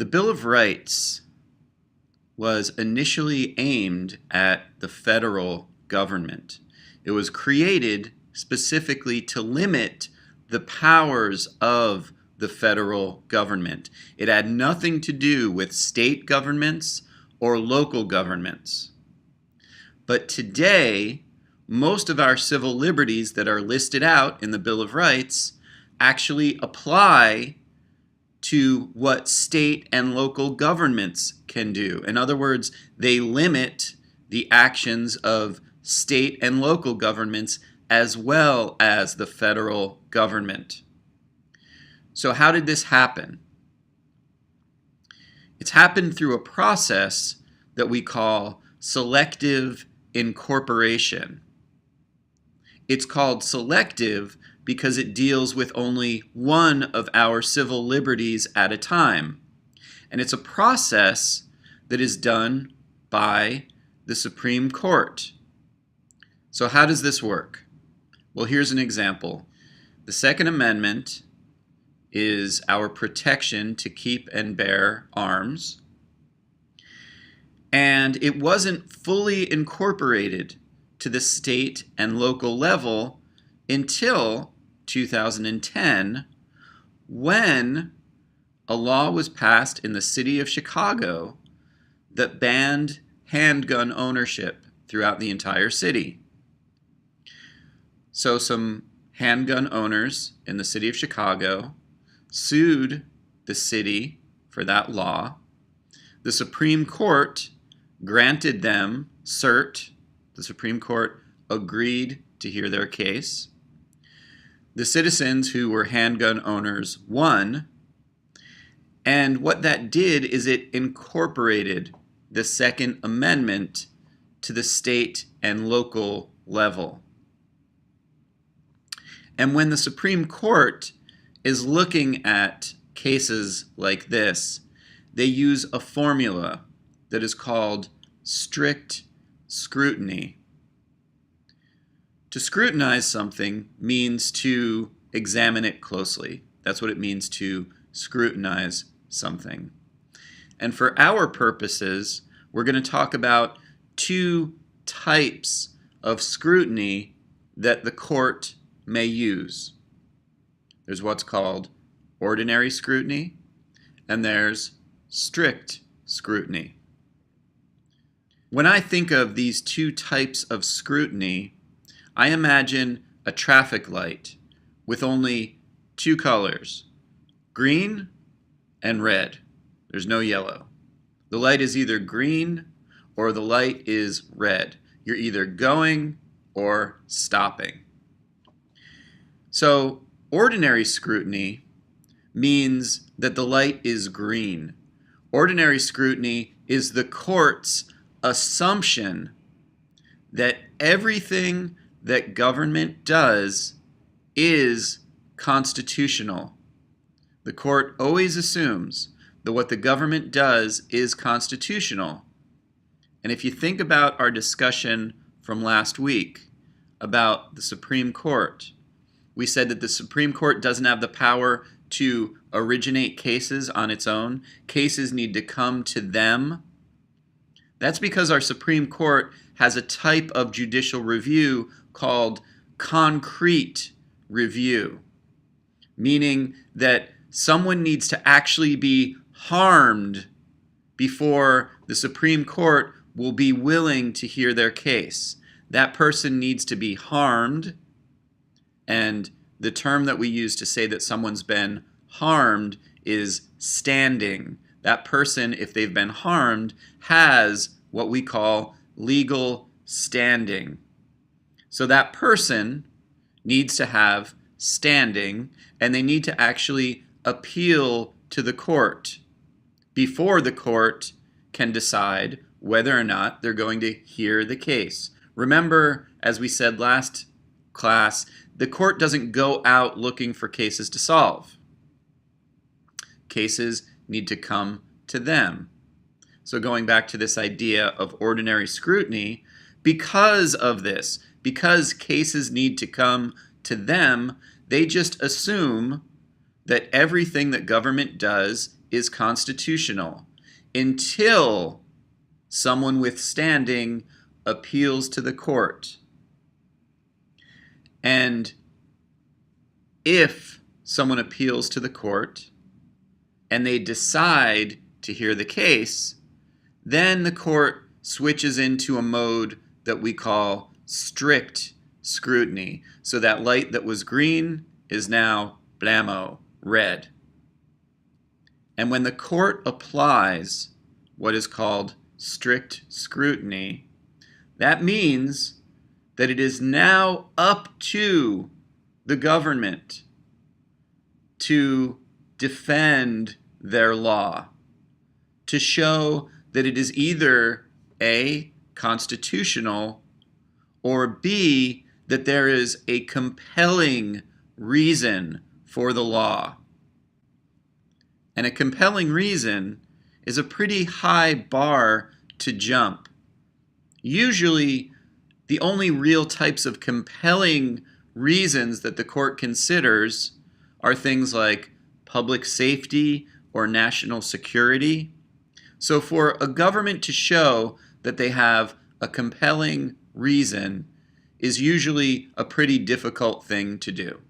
The Bill of Rights was initially aimed at the federal government. It was created specifically to limit the powers of the federal government. It had nothing to do with state governments or local governments. But today, most of our civil liberties that are listed out in the Bill of Rights actually apply to what state and local governments can do. In other words, they limit the actions of state and local governments as well as the federal government. So how did this happen? It's happened through a process that we call selective incorporation. It's called selective because it deals with only one of our civil liberties at a time. And it's a process that is done by the Supreme Court. So how does this work? Well, here's an example. The Second Amendment is our protection to keep and bear arms. And it wasn't fully incorporated to the state and local level until 2010, when a law was passed in the city of Chicago that banned handgun ownership throughout the entire city. So some handgun owners in the city of Chicago sued the city for that law. The Supreme Court granted them cert. The Supreme Court agreed to hear their case. The citizens who were handgun owners won. And what that did is it incorporated the Second Amendment to the state and local level. And when the Supreme Court is looking at cases like this, they use a formula that is called strict scrutiny. To scrutinize something means to examine it closely. That's what it means to scrutinize something. And for our purposes, we're going to talk about two types of scrutiny that the court may use. There's what's called ordinary scrutiny, and there's strict scrutiny. When I think of these two types of scrutiny, I imagine a traffic light with only two colors, green and red. There's no yellow. The light is either green or the light is red. You're either going or stopping. So ordinary scrutiny means that the light is green. Ordinary scrutiny is the court's assumption that everything that government does is constitutional. The court always assumes that what the government does is constitutional. And if you think about our discussion from last week about the Supreme Court, we said that the Supreme Court doesn't have the power to originate cases on its own. Cases need to come to them. That's because our Supreme Court has a type of judicial review called concrete review, meaning that someone needs to actually be harmed before the Supreme Court will be willing to hear their case. That person needs to be harmed, and the term that we use to say that someone's been harmed is standing. That person, if they've been harmed, has what we call legal standing. So that person needs to have standing, and they need to actually appeal to the court before the court can decide whether or not they're going to hear the case. Remember, as we said last class, the court doesn't go out looking for cases to solve. Cases need to come to them. So going back to this idea of ordinary scrutiny, because of this, because cases need to come to them, they just assume that everything that government does is constitutional until someone with standing appeals to the court. And if someone appeals to the court and they decide to hear the case, then the court switches into a mode that we call strict scrutiny. So that light that was green is now blammo, red. And when the court applies what is called strict scrutiny, that means that it is now up to the government to defend their law, to show that it is either A, constitutional, or B, that there is a compelling reason for the law. And a compelling reason is a pretty high bar to jump. Usually, the only real types of compelling reasons that the court considers are things like public safety or national security. So for a government to show that they have a compelling reason is usually a pretty difficult thing to do.